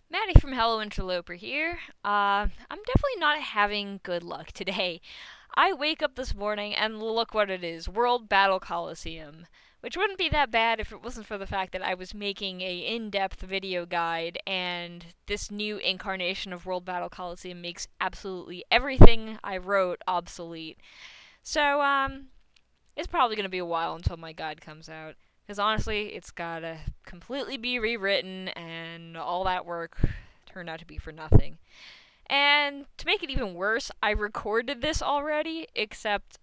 Maddie from Hello Interloper here. I'm definitely not having good luck today. I wake up this morning and look what it is, World Battle Coliseum. Which wouldn't be that bad if it wasn't for the fact that I was making a in-depth video guide and this new incarnation of World Battle Coliseum makes absolutely everything I wrote obsolete. So, it's probably going to be a while until my guide comes out. Because honestly, it's gotta completely be rewritten, and all that work turned out to be for nothing. And to make it even worse, I recorded this already, except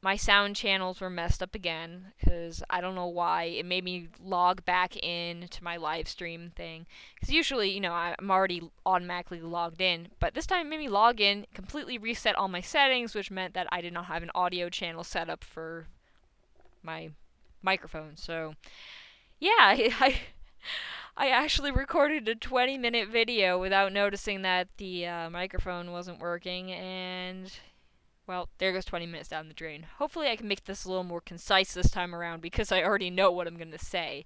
my sound channels were messed up again, because I don't know why. It made me log back in to my live stream thing. Because usually, I'm already automatically logged in, but this time it made me log in, completely reset all my settings, which meant that I did not have an audio channel set up for my microphone. So, yeah, I actually recorded a 20-minute video without noticing that the microphone wasn't working, and well, there goes 20 minutes down the drain. Hopefully I can make this a little more concise this time around because I already know what I'm going to say.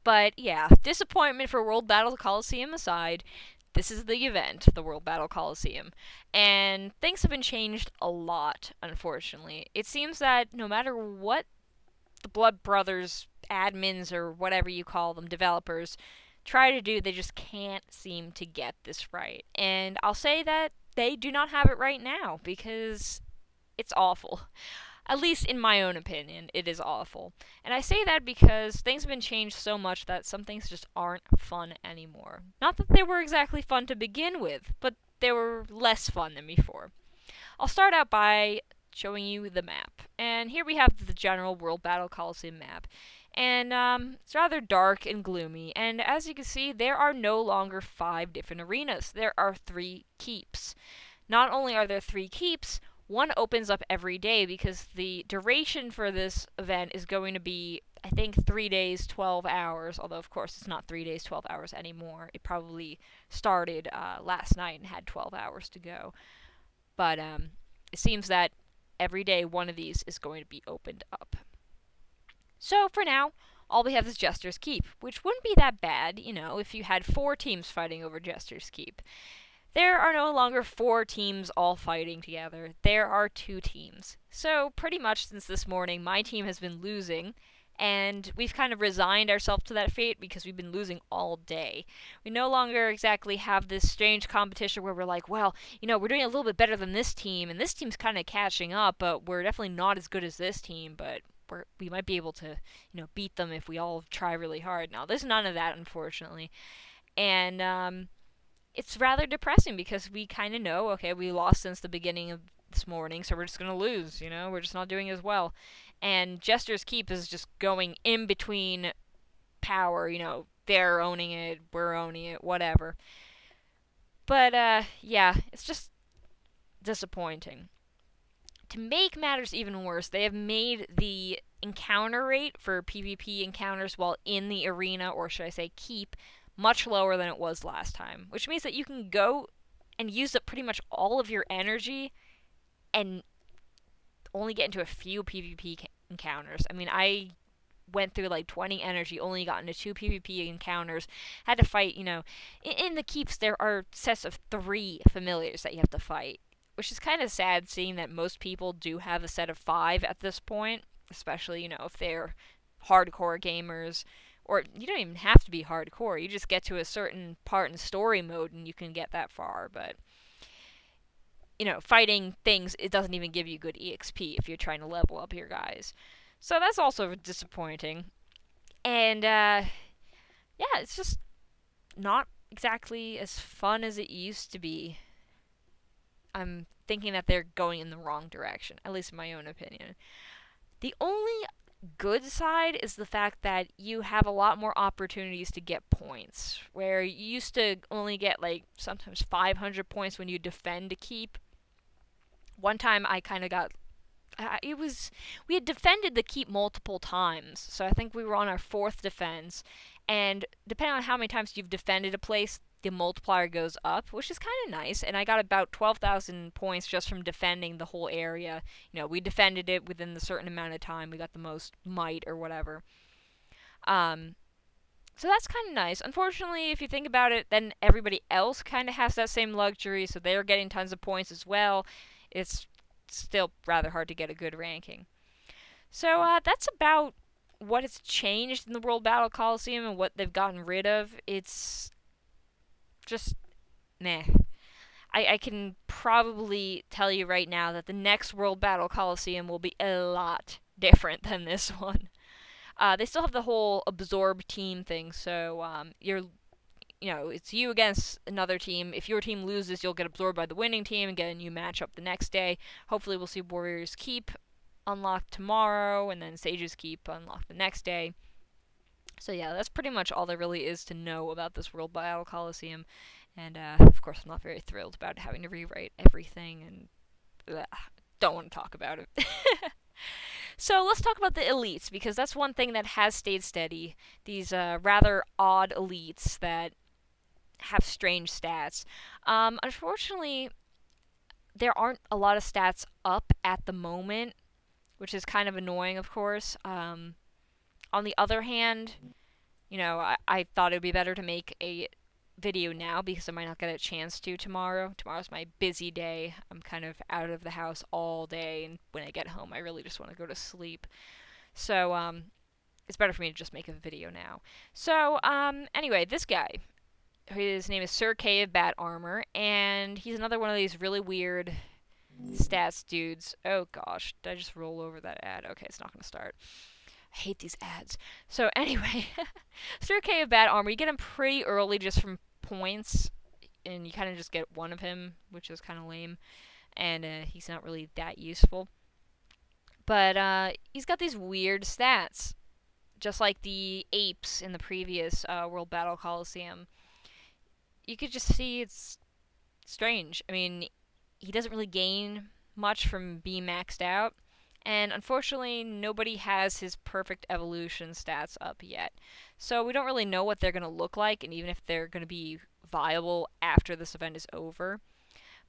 But yeah, disappointment for World Battle Coliseum aside, this is the event, the World Battle Coliseum. And things have been changed a lot, unfortunately. It seems that no matter what the Blood Brothers admins or whatever you call them, developers, try to do, they just can't seem to get this right. And I'll say that they do not have it right now because it's awful. At least in my own opinion, it is awful. And I say that because things have been changed so much that some things just aren't fun anymore. Not that they were exactly fun to begin with, but they were less fun than before. I'll start out by showing you the map. And here we have the general World Battle Coliseum map. And it's rather dark and gloomy. And as you can see, there are no longer 5 different arenas. There are 3 keeps. Not only are there 3 keeps, one opens up every day because the duration for this event is going to be, I think, 3 days, 12 hours. Although, of course, it's not 3 days, 12 hours anymore. It probably started last night and had 12 hours to go. But it seems that every day one of these is going to be opened up. So for now, all we have is Jester's Keep, which wouldn't be that bad, if you had 4 teams fighting over Jester's Keep. There are no longer 4 teams all fighting together. There are 2 teams. So pretty much since this morning, my team has been losing, and we've kind of resigned ourselves to that fate because we've been losing all day. We no longer exactly have this strange competition where we're like, well, we're doing a little bit better than this team, and this team's kind of catching up, but we're definitely not as good as this team, but we might be able to, beat them if we all try really hard. Now, there's none of that, unfortunately. And, it's rather depressing because we kind of know, okay, we lost since the beginning of this morning, so we're just going to lose, we're just not doing as well. And Jester's Keep is just going in between power, they're owning it, we're owning it, whatever. But, yeah, it's just disappointing. To make matters even worse, they have made the encounter rate for PvP encounters while in the arena, or should I say keep, much lower than it was last time. Which means that you can go and use up pretty much all of your energy and only get into a few PvP encounters. I mean, I went through like 20 energy, only got into 2 PvP encounters, had to fight, in the keeps there are sets of 3 familiars that you have to fight, which is kind of sad seeing that most people do have a set of 5 at this point, especially, if they're hardcore gamers, or you don't even have to be hardcore, you just get to a certain part in story mode and you can get that far, but fighting things, it doesn't even give you good EXP if you're trying to level up your guys. So that's also disappointing. And, yeah, it's just not exactly as fun as it used to be. I'm thinking that they're going in the wrong direction, at least in my own opinion. The only good side is the fact that you have a lot more opportunities to get points, where you used to only get like sometimes 500 points when you defend a keep. One time I kind of got we had defended the keep multiple times, so I think we were on our 4th defense, and depending on how many times you've defended a place, the multiplier goes up, which is kind of nice, and I got about 12,000 points just from defending the whole area. We defended it within the certain amount of time, we got the most might or whatever. So that's kind of nice. Unfortunately, if you think about it, then everybody else kind of has that same luxury, so they're getting tons of points as well. It's still rather hard to get a good ranking. So that's about what has changed in the World Battle Coliseum and what they've gotten rid of. It's just meh. I can probably tell you right now that the next World Battle Coliseum will be a lot different than this one. They still have the whole absorb team thing, so it's you against another team. If your team loses, you'll get absorbed by the winning team and get a new matchup the next day. Hopefully we'll see Warriors Keep unlocked tomorrow, and then Sage's Keep unlocked the next day. So yeah, that's pretty much all there really is to know about this World Battle Coliseum. And of course I'm not very thrilled about having to rewrite everything, and don't want to talk about it. So let's talk about the elites, because that's one thing that has stayed steady. These rather odd elites that have strange stats. Unfortunately, there aren't a lot of stats up at the moment, which is kind of annoying, of course. On the other hand, I thought it would be better to make a video now because I might not get a chance to tomorrow. Tomorrow's my busy day. I'm kind of out of the house all day, and when I get home I really just want to go to sleep. So it's better for me to just make a video now. So anyway, this guy, his name is Sir K of Bat Armor, and he's another one of these really weird stats dudes. Oh gosh, did I just roll over that ad? Okay, it's not going to start. I hate these ads. So anyway, Sir K of Bat Armor, you get him pretty early just from points, and you kind of just get one of him, which is kind of lame, and he's not really that useful. But he's got these weird stats, just like the apes in the previous World Battle Coliseum. You could just see it's strange. I mean, he doesn't really gain much from being maxed out. And unfortunately, nobody has his perfect evolution stats up yet. So we don't really know what they're going to look like, and even if they're going to be viable after this event is over.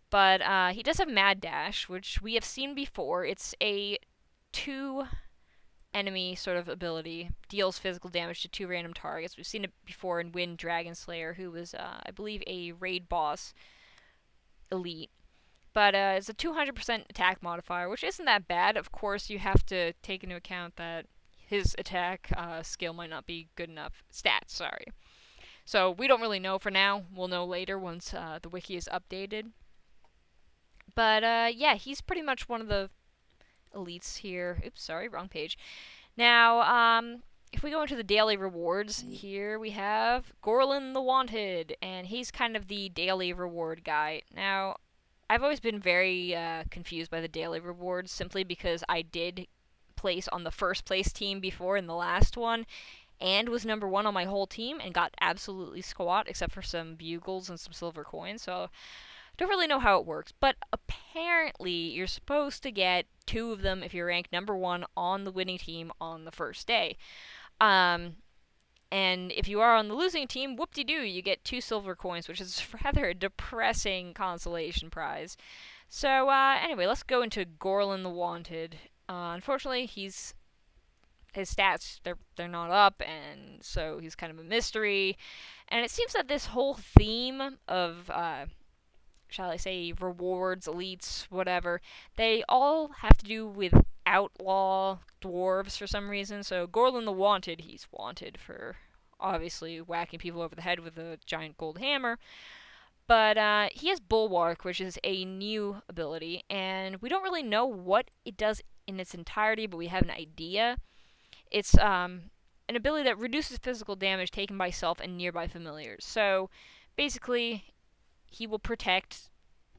But he does have Mad Dash, which we have seen before. It's a 2 enemy sort of ability. Deals physical damage to 2 random targets. We've seen it before in Wind Dragon Slayer, who was, I believe, a raid boss elite. But it's a 200% attack modifier, which isn't that bad. Of course, you have to take into account that his attack skill might not be good enough. Stats, sorry. So we don't really know for now. We'll know later once the wiki is updated. But yeah, he's pretty much one of the elites here. Oops, sorry, wrong page. Now, if we go into the daily rewards, here we have Gorlin the Wanted, and he's kind of the daily reward guy. Now, I've always been very confused by the daily rewards, simply because I did place on the first place team before in the last one, and was number 1 on my whole team, and got absolutely squat, except for some bugles and some silver coins, so I don't really know how it works. But apparently, you're supposed to get 2 of them if you're ranked number 1 on the winning team on the first day. And if you are on the losing team, whoop-de-doo, you get 2 silver coins, which is rather a depressing consolation prize. So, anyway, let's go into Gorlin the Wanted. Unfortunately, his stats, they're not up, and so he's kind of a mystery. And it seems that this whole theme of, shall I say, rewards, elites, whatever, they all have to do with outlaw dwarves for some reason. So Gorlin the Wanted, he's wanted for obviously whacking people over the head with a giant gold hammer. But he has Bulwark, which is a new ability, and we don't really know what it does in its entirety, but we have an idea. It's an ability that reduces physical damage taken by self and nearby familiars. So basically, he will protect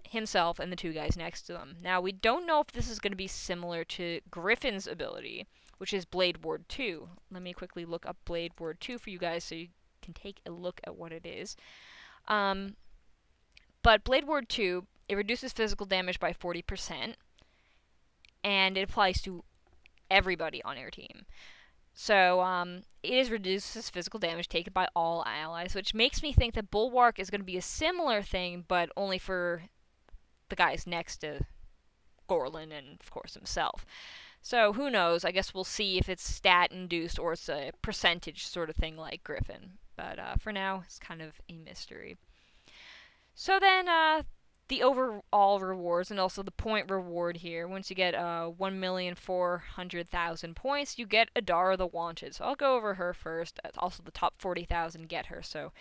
himself and the 2 guys next to them. Now, we don't know if this is going to be similar to Griffin's ability, which is Blade Ward 2. Let me quickly look up Blade Ward 2 for you guys so you can take a look at what it is. But Blade Ward 2, it reduces physical damage by 40%, and it applies to everybody on your team. So, it reduces physical damage taken by all allies, which makes me think that Bulwark is going to be a similar thing, but only for the guys next to Gorlin and, of course, himself. So, who knows? I guess we'll see if it's stat-induced or it's a percentage sort of thing like Griffin. But for now, it's kind of a mystery. So then, the overall rewards and also the point reward here. Once you get 1,400,000 points, you get Adara the Wanted. So I'll go over her first. Also, the top 40,000 get her. So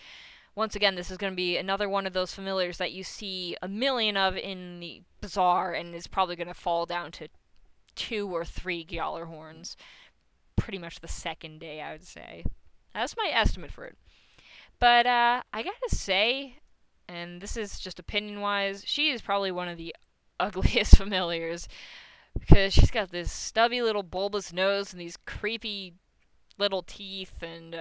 once again, this is going to be another one of those familiars that you see a million of in the bazaar, and is probably going to fall down to 2 or 3 Gjallarhorns pretty much the second day, I would say. That's my estimate for it. But I gotta say, and this is just opinion-wise, she is probably one of the ugliest familiars, because she's got this stubby little bulbous nose and these creepy little teeth, and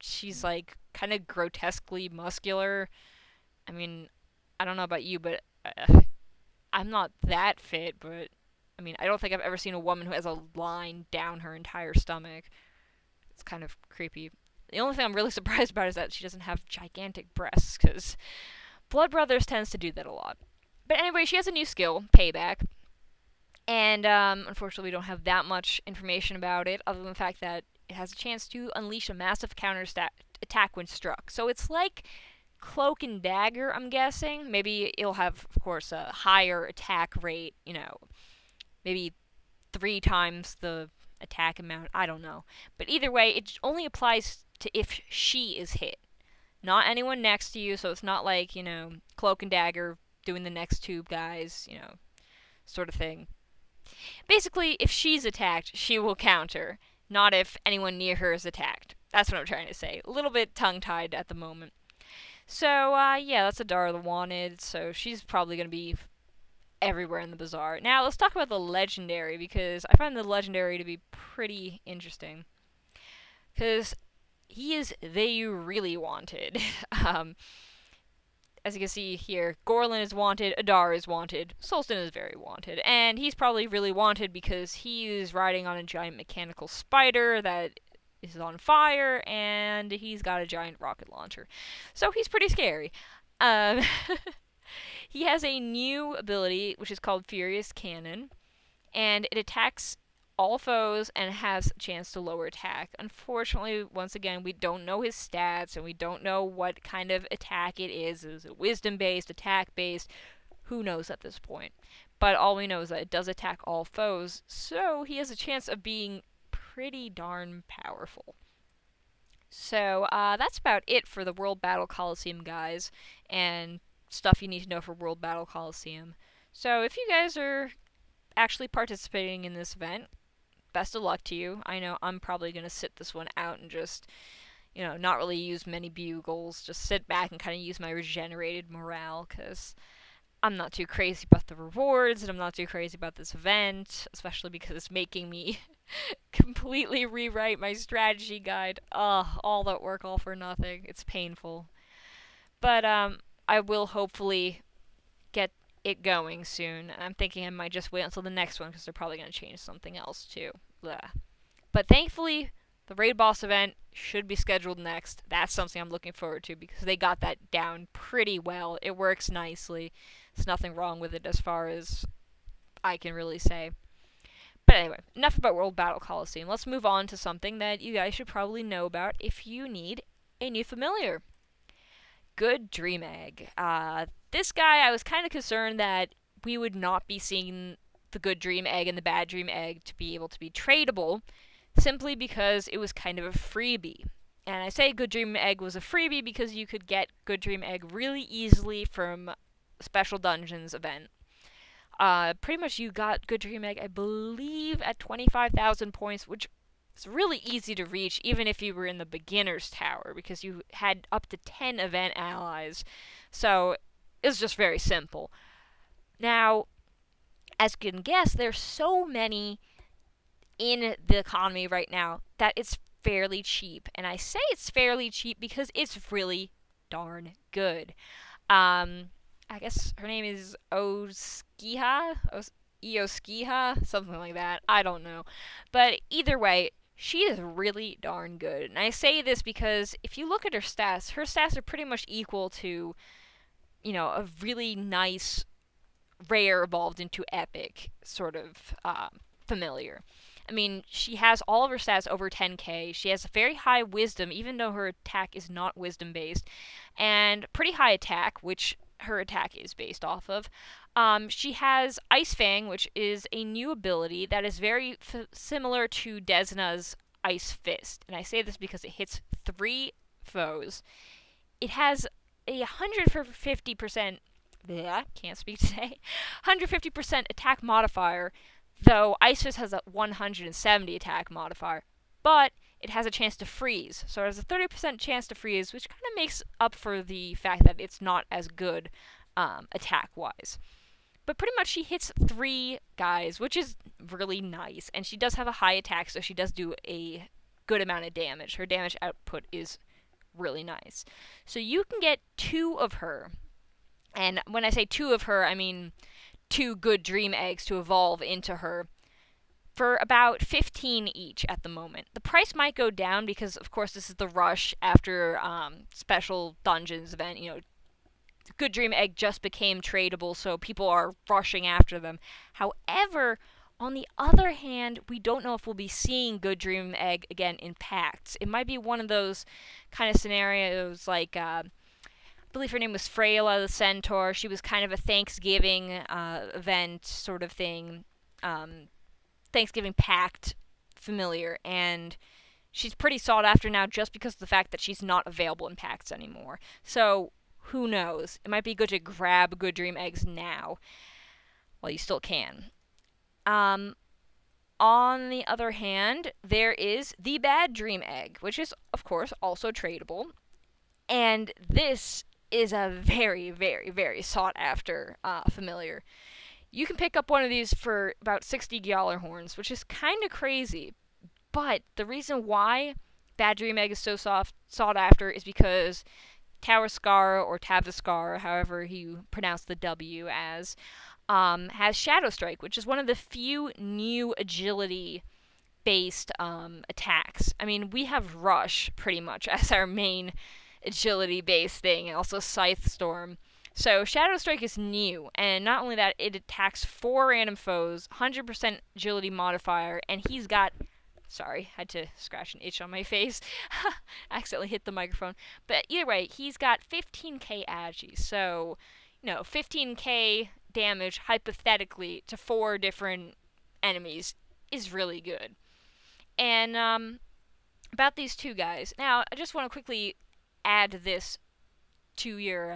she's like kind of grotesquely muscular. I mean, I don't know about you, but I'm not that fit, but I mean, I don't think I've ever seen a woman who has a line down her entire stomach. It's kind of creepy. The only thing I'm really surprised about is that she doesn't have gigantic breasts, because Blood Brothers tends to do that a lot. But anyway, she has a new skill, Payback. And unfortunately, we don't have that much information about it, other than the fact that it has a chance to unleash a massive counter attack when struck. So it's like Cloak and Dagger, I'm guessing. Maybe it'll have, of course, a higher attack rate, you know, maybe 3 times the attack amount, I don't know. But either way, it only applies to if she is hit. Not anyone next to you, so it's not like, you know, Cloak and Dagger doing the next 2 guys, you know, sort of thing. Basically, if she's attacked, she will counter. Not if anyone near her is attacked. That's what I'm trying to say. A little bit tongue-tied at the moment. So, yeah, that's Adara the Wanted, so she's probably going to be everywhere in the bazaar. Now, let's talk about the legendary, because I find the legendary to be pretty interesting. Because he is they really wanted. As you can see here, Gorlin is wanted, Adara is wanted, Solstin is very wanted, and he's probably really wanted because he is riding on a giant mechanical spider that is on fire, and he's got a giant rocket launcher. So he's pretty scary. He has a new ability, which is called Furious Cannon, and it attacks all foes and has a chance to lower attack. Unfortunately, once again, we don't know his stats, and we don't know what kind of attack it is. Is it wisdom-based, attack-based? Who knows at this point? But all we know is that it does attack all foes, so he has a chance of being pretty darn powerful. So, that's about it for the World Battle Coliseum, guys, and stuff you need to know for World Battle Coliseum. So, if you guys are actually participating in this event, best of luck to you. I know I'm probably going to sit this one out and just, you know, not really use many bugles. Just sit back and kind of use my regenerated morale, because I'm not too crazy about the rewards, and I'm not too crazy about this event, especially because it's making me completely rewrite my strategy guide. Ugh, all that work, all for nothing. It's painful. But, I will hopefully get it going soon. I'm thinking I might just wait until the next one, because they're probably going to change something else too. Blah. But thankfully, the raid boss event should be scheduled next. That's something I'm looking forward to, because they got that down pretty well. It works nicely. There's nothing wrong with it as far as I can really say. But anyway, enough about World Battle Coliseum. Let's move on to something that you guys should probably know about if you need a new familiar. Good Dream Egg. This guy, I was kind of concerned that we would not be seeing the Good Dream Egg and the Bad Dream Egg to be able to be tradable, simply because it was kind of a freebie. And I say Good Dream Egg was a freebie because you could get Good Dream Egg really easily from Special Dungeons event. Pretty much you got Good Dream Egg, I believe, at 25,000 points, which is really easy to reach even if you were in the beginner's tower, because you had up to 10 event allies. So it's just very simple. Now, as you can guess, there's so many in the economy right now that it's fairly cheap. And I say it's fairly cheap because it's really darn good. I guess her name is Eoskiha, something like that. I don't know. But either way, she is really darn good. And I say this because if you look at her stats are pretty much equal to, you know, a really nice, rare evolved into epic sort of familiar. I mean, she has all of her stats over 10k. She has a very high wisdom, even though her attack is not wisdom based, and pretty high attack, which her attack is based off of. She has Ice Fang, which is a new ability that is very similar to DeNA's Ice Fist. And I say this because it hits 3 foes. It has a 150%, can't speak today, 150% attack modifier, though Ice Fist has a 170 attack modifier. But it has a chance to freeze. So it has a 30% chance to freeze, which kind of makes up for the fact that it's not as good attack-wise. But pretty much she hits 3 guys, which is really nice. And she does have a high attack, so she does do a good amount of damage. Her damage output is really nice. So you can get 2 of her. And when I say 2 of her, I mean 2 good dream eggs to evolve into her for about 15 each at the moment. The price might go down because, of course, this is the rush after special dungeons event. You know, Good Dream Egg just became tradable, so people are rushing after them. However, on the other hand, we don't know if we'll be seeing Good Dream Egg again in packs. It might be one of those kind of scenarios like, I believe her name was Freyla the Centaur. She was kind of a Thanksgiving event sort of thing. Thanksgiving packed familiar, and she's pretty sought after now just because of the fact that she's not available in packs anymore. So, who knows? It might be good to grab Good Dream Eggs now, while you still can. On the other hand, there is the Bad Dream Egg, which is, of course, also tradable. And this is a very, very, very sought after familiar. You can pick up one of these for about 60 Gjallarhorns, which is kind of crazy. But the reason why Bad Dream Egg is so sought after is because Tawaskara, or Tavaskara, however you pronounce the W as, has Shadow Strike, which is one of the few new agility-based attacks. I mean, we have Rush, pretty much, as our main agility-based thing, and also Scythe Storm. So Shadow Strike is new, and not only that, it attacks 4 random foes, 100% agility modifier, and he's got... Sorry, had to scratch an itch on my face. Accidentally hit the microphone. But either way, he's got 15k agi, so, you know, 15k damage, hypothetically, to 4 different enemies is really good. And, about these 2 guys. Now, I just want to quickly add this to your,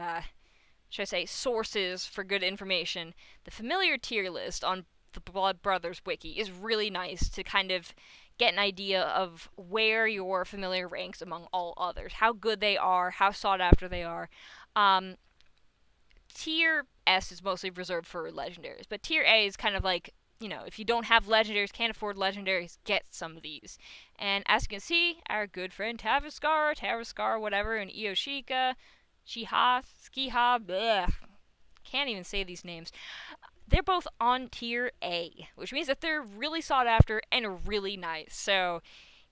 should I say, sources for good information. The familiar tier list on the Blood Brothers wiki is really nice to kind of get an idea of where your familiar ranks among all others, how good they are, how sought after they are. Tier S is mostly reserved for legendaries, but Tier A is kind of like, you know, if you don't have legendaries, can't afford legendaries, get some of these. And as you can see, our good friend Tavaskar, whatever, and Ioshika, Shiha, Skiha, bleh, can't even say these names. They're both on Tier A, which means that they're really sought after and really nice. So,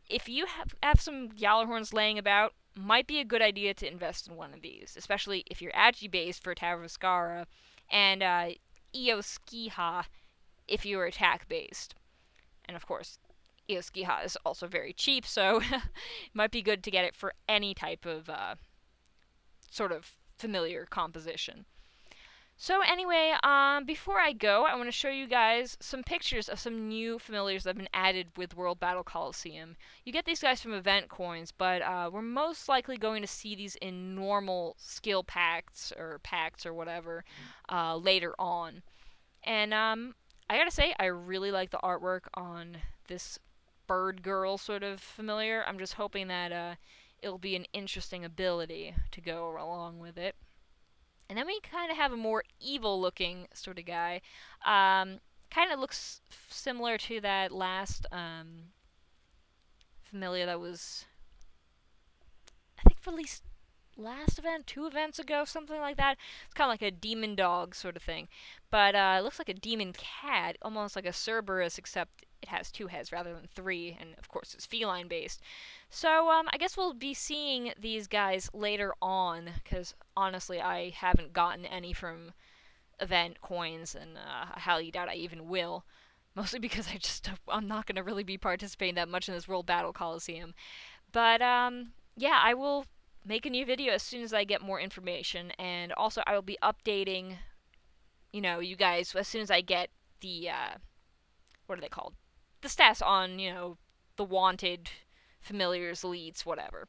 if you have some Gjallarhorns laying about, might be a good idea to invest in one of these, especially if you're Agi-based for Tavaskara, and Ioskiha if you're attack-based. And of course, Ioskiha is also very cheap, so it might be good to get it for any type of sort of familiar composition. So anyway, before I go, I want to show you guys some pictures of some new familiars that have been added with World Battle Coliseum. You get these guys from event coins, but we're most likely going to see these in normal skill packs or whatever later on. And I gotta say, I really like the artwork on this bird girl sort of familiar. I'm just hoping that it'll be an interesting ability to go along with it. And then we kind of have a more evil-looking sort of guy. Kind of looks similar to that last familiar that was, I think, released last event, 2 events ago, something like that. It's kind of like a demon dog sort of thing. But it looks like a demon cat, almost like a Cerberus, except it has 2 heads rather than 3, and of course it's feline-based. So I guess we'll be seeing these guys later on, because honestly I haven't gotten any from event coins, and I highly doubt I even will. Mostly because I'm not going to really be participating that much in this World Battle Coliseum. But yeah, I will make a new video as soon as I get more information, and also I will be updating, you guys as soon as I get the what are they called? The stats on, the wanted familiars, leads, whatever.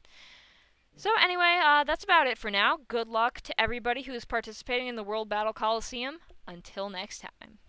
So anyway, that's about it for now. Good luck to everybody who is participating in the World Battle Coliseum. Until next time.